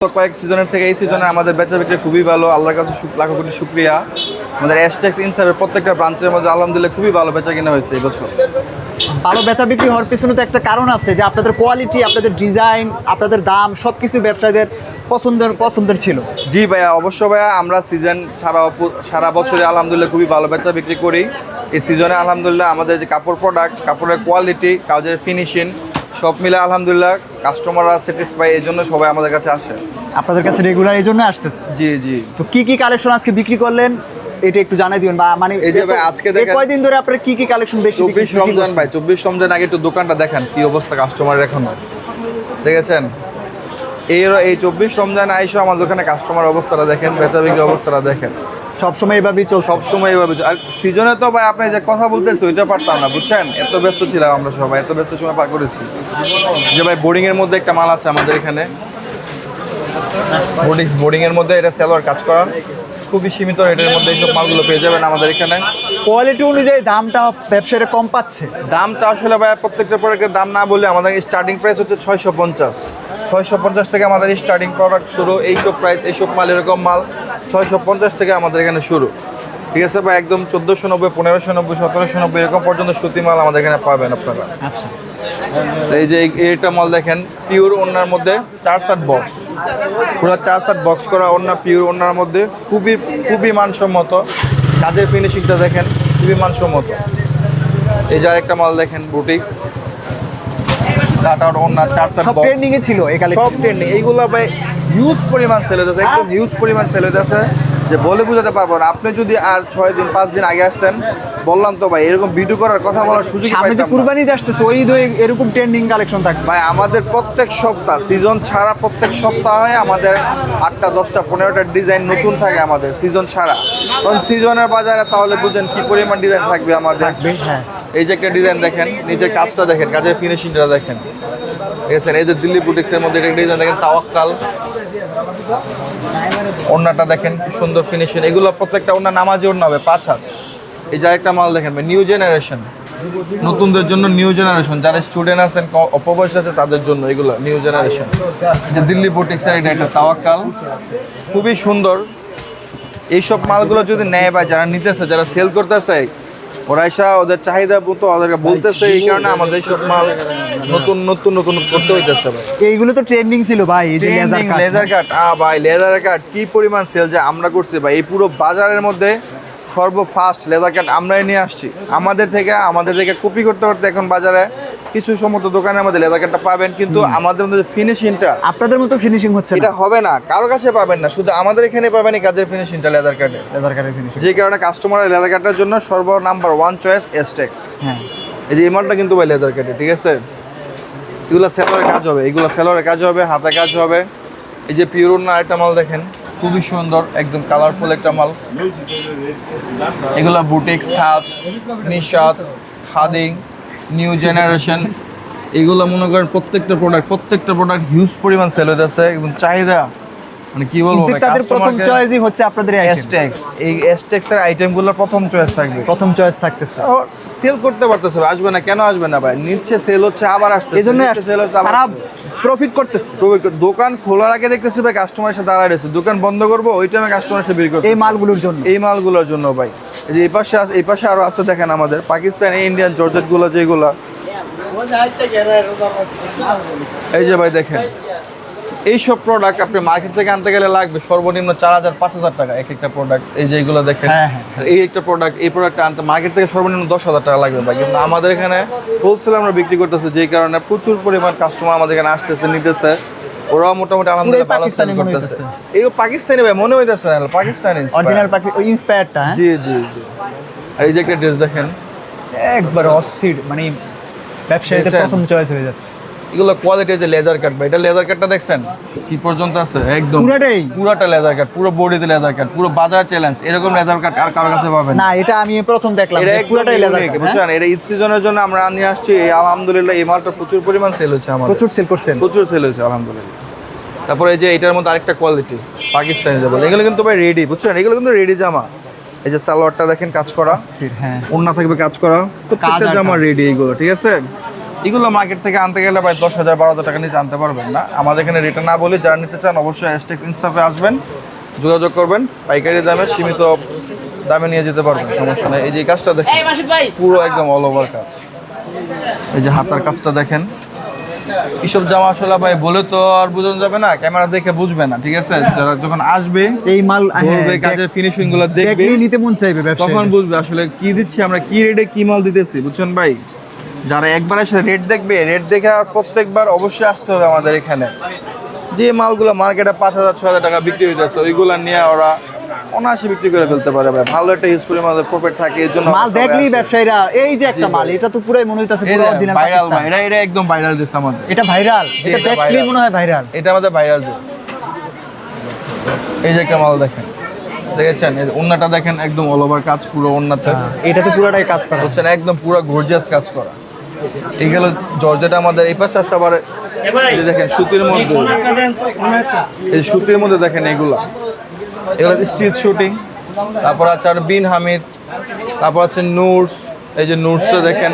কয়েক সিজনের থেকে এই সিজনে আমাদের বেচা বিক্রি খুবই ভালো, আল্লাহর কাছে লাখো কোটি শুকরিয়া। আমাদের এসটেক্স ইনসাইডের প্রত্যেকটা ব্রাঞ্চের মধ্যে আলহামদুলিল্লাহ খুবই ভালো বেচা কিনা হয়েছে এই বছর। ভালো বেচা বিক্রি হওয়ার পিছনে তো একটা কারণ আছে যে আপনাদের কোয়ালিটি, আপনাদের ডিজাইন, আপনাদের দাম সবকিছু ব্যবসায়ীদের পছন্দের ছিল। জি ভাইয়া, অবশ্য ভাইয়া, আমরা সিজন ছাড়াও সারা বছরে আলহামদুলিল্লাহ খুবই ভালো বেচা বিক্রি করি। এই সিজনে আলহামদুলিল্লাহ আমাদের যে কাপড় প্রোডাক্ট, কাপড়ের কোয়ালিটি, কাজের ফিনিশিং সব মিলে আলহামদুলিল্লাহ কাস্টমাররা স্যাটিসফাই, এই জন্য সবাই আমাদের কাছে আসে। আপনাদের কাছে রেগুলার এই জন্য আসতেছে। জি জি। তো কি কালেকশন আজকে বিক্রি করলেন এটা একটু জানাই দিবেন, বা মানে এই যে ভাই আজকে দেখেন কয়দিন ধরে আপনারা কি কালেকশন বেশি 24 রমজান ভাই, 24 রমজান আগে একটু দোকানটা দেখেন কি অবস্থা কাস্টমারের এখনো, দেখেছেন? এই 24 রমজান আইসো আমার দোকানে কাস্টমার অবস্থাটা দেখেন, বেচা বিক্রির অবস্থাটা দেখেন। সবসময় এভাবেই চলছে? সবসময় এইভাবে। আর সিজনে তো ভাই আপনি যে কথা বলতেছি ওইটা পারতাম না, বুঝছেন? এত ব্যস্ত ছিলাম আমরা সবাই, এত ব্যস্ত সময় পার করেছি। যে ভাই বোর্ডিং এর মধ্যে একটা মাল আছে আমাদের এখানে, বোর্ডিং এর মধ্যে এটা সেলোয়ার কাজ করা, খুবই সীমিত রেটের মধ্যে এইসব মালগুলো পেয়ে যাবেন আমাদের এখানে। কোয়ালিটি অনুযায়ী দামটা ব্যবসায়ীরা কম পাচ্ছে? দামটা আসলে ভাই প্রত্যেকটা প্রোডাক্টের দাম না বলে আমাদের স্টার্টিং প্রাইস হচ্ছে 650 থেকে আমাদের স্টার্টিং প্রোডাক্ট শুরু। এইসব প্রাইস, এইসব মাল, এরকম মাল 650 থেকে আমাদের এখানে শুরু, ঠিক আছে ভাই? একদম 1490, 1590, 1790 এরকম পর্যন্ত সুতি মাল আমাদের এখানে পাবেন আপনারা। আচ্ছা, এই যে এইটা মাল দেখেন, পিওর ওড়নার মধ্যে 4 বক্স, পুরো 4 বক্স করা ওড়না, পিওর ওড়নার মধ্যে খুবই মানসম্মত। কাজের ফিনিশিংটা দেখেন, খুবই মানসম্মত। এই যে আরেকটা মাল দেখেন, বুটিক্স কাটার ওড়না, 4 সব বক্স, ট্রেন্ডিং এ ছিল এই কালেকশন? সব ট্রেন্ডিং। এইগুলো ভাই হিউজ পরিমাণ সেল হতেছে, একদম হিউজ পরিমাণ সেল হতেছে, যে বলে বোঝাতে পারবো না। আপনি যদি আর 6 দিন 5 দিন আগে আসতেন, বললাম তো ভাই, এরকম ভিডিও করার কথা বলার সুযোগ সামনে তো পাইতাম না। কুরবানি আসতেছে, ওই ঈদে এরকম ট্রেন্ডিং কালেকশন থাকবে ভাই আমাদের প্রত্যেক সপ্তাহ, সিজন ছাড়া প্রত্যেক সপ্তাহে আমাদের 8টা 10টা 15টা ডিজাইন নতুন থাকে আমাদের সিজন ছাড়া। কারণ সিজনের বাজারে তাহলে বুঝেন কি পরিমাণ ডিজাইন থাকবে আমাদের। হ্যাঁ। এই যে একটা ডিজাইন দেখেন, নিজের কাজটা দেখেন, কাজের ফিনিশিংটা দেখেন, ঠিক আছে? এই যে দিল্লি বুটিক্সের মধ্যে একটা ডিজাইন দেখেন, তাওয়াক্কাল, ওড়নাটা দেখেন সুন্দর ফিনিশিং। এগুলো প্রত্যেকটা ওড়না নামাজি ওড়না হবে 5 হাত। এই যে একটা মাল দেখেন ভাই, নিউ জেনারেশন, নতুনদের জন্য নিউ জেনারেশন, যারা স্টুডেন্ট আছেন, অপবয়স আছে, তাদের জন্য এগুলো নিউ জেনারেশন। যে দিল্লি বুটিক্সের এটা একটা তাওয়াক্কাল, খুবই সুন্দর। এইসব মালগুলো যদি নেয় বা যারা নিতেছে, যারা সেল করতেছে, ওরা এসে ওদের চাহিদা মতো ওদেরকে বলতেছে, এই কারণে আমাদের এইসব মাল নতুন করতে হইতেছে ভাই। এইগুলো তো ট্রেন্ডিং ছিল ভাই, এই যে লেজার কাট, ভাই লেজার কাট কি পরিমাণ সেল যে আমরা করছি ভাই, এই পুরো বাজারের মধ্যে সর্বফাস্ট লেজার কাট আমরাই নিয়ে আসছি। আমাদের থেকে কপি করতে এখন বাজারে কিছু সমস্ত দোকানের মধ্যে লেজার কাটটা পাবেন, কিন্তু আমাদের মধ্যে ফিনিশিংটা আপনাদের মতো ফিনিশিং হচ্ছে এটা হবে না, কারো কাছে পাবেন না, শুধু আমাদের এখানে পাবেন এই কাজের ফিনিশিংটা লেজার কাটের ফিনিশিং। যে কারণে কাস্টমারের লেজার কাটার জন্য নাম্বার 1 চয়েস এসটেক্স। হ্যাঁ, এই যে এই মালটা কিন্তু ভাই লেজার কাটে, ঠিক আছে? এগুলো সেলোয়ারের কাজ হবে, এগুলো সেলোয়ারের কাজ হবে, হাতে কাজ হবে। এই যে পিওর না একটা মাল দেখেন, খুবই সুন্দর, একদম কালারফুল একটা মাল। এগুলো boutiques, থাচ, Nishat, Khathing, new generation, এগুলো মনে করেন প্রত্যেকটা প্রোডাক্ট হিউজ পরিমাণ সেল হইতেছে এবং চাহিদা মানে কি বলবো, তাদের প্রথম চয়েসই হচ্ছে আপনাদের এসটেক্স। এই এসটেক্স এর আইটেমগুলো প্রথম চয়েস থাকবে, প্রথম চয়েস থাকতেছে। সেল করতে পারতেছে, আসবে না কেন আসবে না ভাই? নিচ্ছে, সেল হচ্ছে, আবার আসছে, এই জন্য খারাপ প্রফিট করতেছে। দোকান খোলার আগে দেখতেছি ভাই কাস্টমারের সাথে দাঁড়ায় রয়েছে, দোকান বন্ধ করবো ওই টাইমে কাস্টমারের সাথে বের করতে, এই মালগুলোর জন্য ভাই। এই যে এই পাশে আরো আছে দেখেন, আমাদের পাকিস্তানি ইন্ডিয়ান জর্জেট গুলো, যেগুলো এই যে ভাই দেখেন, এইসব প্রোডাক্ট আপনি মার্কেট থেকে আনতে গেলে লাগবে সর্বনিম্ন 4000-5000 টাকা এক একটা প্রোডাক্ট। এই যে এইগুলো দেখেন, এই একটা প্রোডাক্ট, এই প্রোডাক্টটা আনতে মার্কেট থেকে সর্বনিম্ন 10,000 টাকা লাগবে ভাই। কিন্তু আমাদের এখানে হোলসেল আমরা বিক্রি করতেছি, যেই কারণে প্রচুর পরিমাণ কাস্টমার আমাদের এখানে আসতেছে, নিতেছে। ওরাও মোটামুটি আলহামদুলিল্লাহ ভালো সেল করতেছে। এই পাকিস্তানি ভাই মনে হইতেছে না, পাকিস্তানি অরিজিনাল ইন্সপায়ারটা। জি জি জি। আর এই যে একটা ড্রেস দেখেন, একবার অস্থির, মানে ব্যবসায়ীদের প্রথম চয়েস হয়ে যাচ্ছে। এগুলো কোয়ালিটি, যে লেজার কাট ভাই, এটা লেজার কাটটা দেখছেন কি পর্যন্ত আছে, একদম পুরাটা লেজার কাট, পুরো বডিতে লেজার কাট, পুরো বাজার চ্যালেঞ্জ। এরকম লেজার কাট আর কারো কাছে পাবেন না, এটা আমি প্রথম দেখলাম, পুরাটাই লেজার কাট, বুঝছেন? এটা ঈদ সিজনের জন্য আমরা নিয়ে আসছি, আলহামদুলিল্লাহ এই মালটা প্রচুর পরিমাণ সেল হচ্ছে, আমাদের প্রচুর সেল হচ্ছে আলহামদুলিল্লাহ। তারপরে এই যে এটার মধ্যে আরেকটা কোয়ালিটি পাকিস্তানি যে বলে, এগুলো কিন্তু ভাই রেডি, বুঝছেন? এগুলো কিন্তু রেডি জামা। এই যে সালোয়ারটা দেখেন কাজ করা, হ্যাঁ, ওড়না থাকবে কাজ করা, প্রত্যেকটা জামা রেডি এইগুলো, ঠিক আছে? এগুলো মার্কেট থেকে আনতে গেলে ভাই 10,000 12,000 টাকা নিচে আনতে পারবেন না। আমাদের এখানে রেটে না বলি, যারা নিতে চান অবশ্যই হ্যাশট্যাগ ইনসাফে আসবেন, যোগাযোগ করবেন, পাইকারি দামে সীমিত দামে নিয়ে যেতে পারবেন, সমস্যা নেই। এই যে কাজটা দেখেন পুরো একদম অল ওভার কাজ, এই যে হাতার কাজটা দেখেন। এইসব জামা আসলে ভাই বলে তো আর বোঝানো যাবে না, ক্যামেরা দেখে বুঝবে না, ঠিক আছে? যারা যখন আসবে এই মাল ধরবে, কাজের ফিনিশিং গুলো দেখবে, দেখলেই নিতে মন চাইবে ব্যবসায়ী। তখন বুঝবে আসলে কি দিচ্ছি আমরা, কি রেটে কি মাল দিতেছি, বুঝছেন ভাই? যারা একবার এসে রেট দেখবে, রেট দেখে আর প্রত্যেকবার অবশ্যই আসতে হবে আমাদের এখানে। যে মালগুলো মার্কেটে 5,000 6,000 টাকা বিক্রি হইতেছে, ওইগুলো নিয়ে ওরা অনায়াসে বিক্রি করে ফেলতে পারে ভাই। ভালো একটা ইউজ করে আমাদের প্রফিট থাকে, এর জন্য মাল দেখলেই ব্যবসায়ীরা, এই যে একটা মাল, এটা তো পুরাই মনে হইতাছে পুরো অরিজিনাল ভাইরাল পাকিস্তান। ভাই, এটা একদম ভাইরাল দিচ্ছে আমাদের, এটা ভাইরাল, এটা এটা দেখলেই viral। মনে হয় ভাইরাল। এটা আমাদের ভাইরাল দিচ্ছে। এই যে একটা মাল দেখেন, দেখেছেন? এই ওন্নাটা দেখেন, একদম অল ওভার কাজ পুরো ওন্নাতে, এটা তো পুরোটাই কাজ করা। বুঝছেন? একদম পুরো গর্জিয়াস কাজ করা। এইগুলো জর্জেটা আমাদের এই পাশে আছে, আবার এই যে দেখেন সুতির মধ্যে, এই সুতির মধ্যে দেখেন এগুলো স্ট্রিট শুটিং। তারপর আছে আর বিন হামিদ, তারপর আছে নুরস, এই যে নুরসটা দেখেন,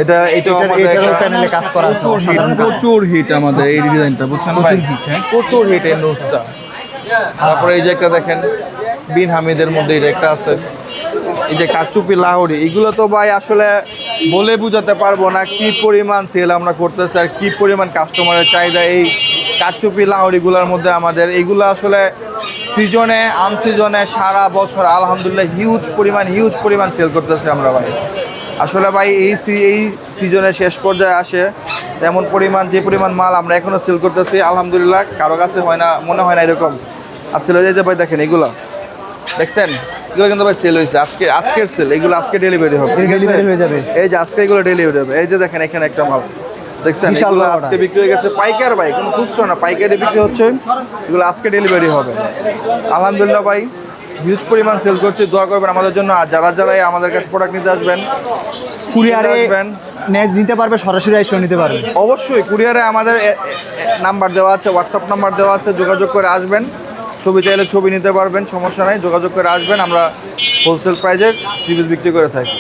এটাও আমাদের এটারও প্যানেলে কাজ করা আছে, অসাধারণ কাজ। প্রচুর হিট আমাদের এই ডিজাইনটা, বুঝছেন ভাই? প্রচুর hit, হ্যাঁ। প্রচুর হিট এই নুরসটা। তারপরে এই যে একটা দেখেন বিন হামিদের মধ্যে এটা একটা আছে, এই যে কারচুপি লাহোরি, এগুলো তো ভাই আসলে বলে বুঝাতে পারবো না কি পরিমাণ সেল আমরা করতেছি আর কি পরিমাণ কাস্টমারের চাহিদা এই কারচুপি লাহোরিগুলোর মধ্যে। আমাদের এইগুলো আসলে সিজনে আনসিজনে সারা বছর আলহামদুলিল্লাহ হিউজ পরিমাণ সেল করতেছি আমরা ভাই। আসলে ভাই এই সিজনের শেষ পর্যায়ে আসে তেমন পরিমাণ, যে পরিমাণ মাল আমরা এখনো সেল করতেছি আলহামদুলিল্লাহ কারো কাছে হয় না, মনে হয় না এরকম। আর সেল হয়ে যায় যে ভাই দেখেন এগুলো দেখছেন, এগুলো কিন্তু ভাই সেল হয়েছে, আজকের সেল, এগুলো আজকে ডেলিভারি হবে, ঠিক আছে? ডেলিভারি হয়ে যাবে। এই যে আজকে এগুলো ডেলিভারি হবে। এই যে দেখেন এখানে একটা মাল দেখছেন, বিশাল এগুলো বড় আজকে বিক্রি হয়ে গেছে, পাইকার ভাই, কোনো খুচরো না, পাইকারি বিক্রি হচ্ছে, এগুলো আজকে ডেলিভারি হবে আলহামদুলিল্লাহ ভাই। হিউজ পরিমাণ সেল করছি, দোয়া করবেন আমাদের জন্য। আর যারা আমাদের কাছে প্রোডাক্ট নিতে আসবেন, কুরিয়ারে আসবেন, নিতে পারবে, সরাসরি এসেও নিতে পারবে। অবশ্যই কুরিয়ারে আমাদের নাম্বার দেওয়া আছে, হোয়াটসঅ্যাপ নাম্বার দেওয়া আছে, যোগাযোগ করে আসবেন। ছবি চাইলে ছবি নিতে পারবেন, সমস্যা নাই, যোগাযোগ করে আসবেন। আমরা হোলসেল প্রাইজে 3 পিস বিক্রি করে থাকি।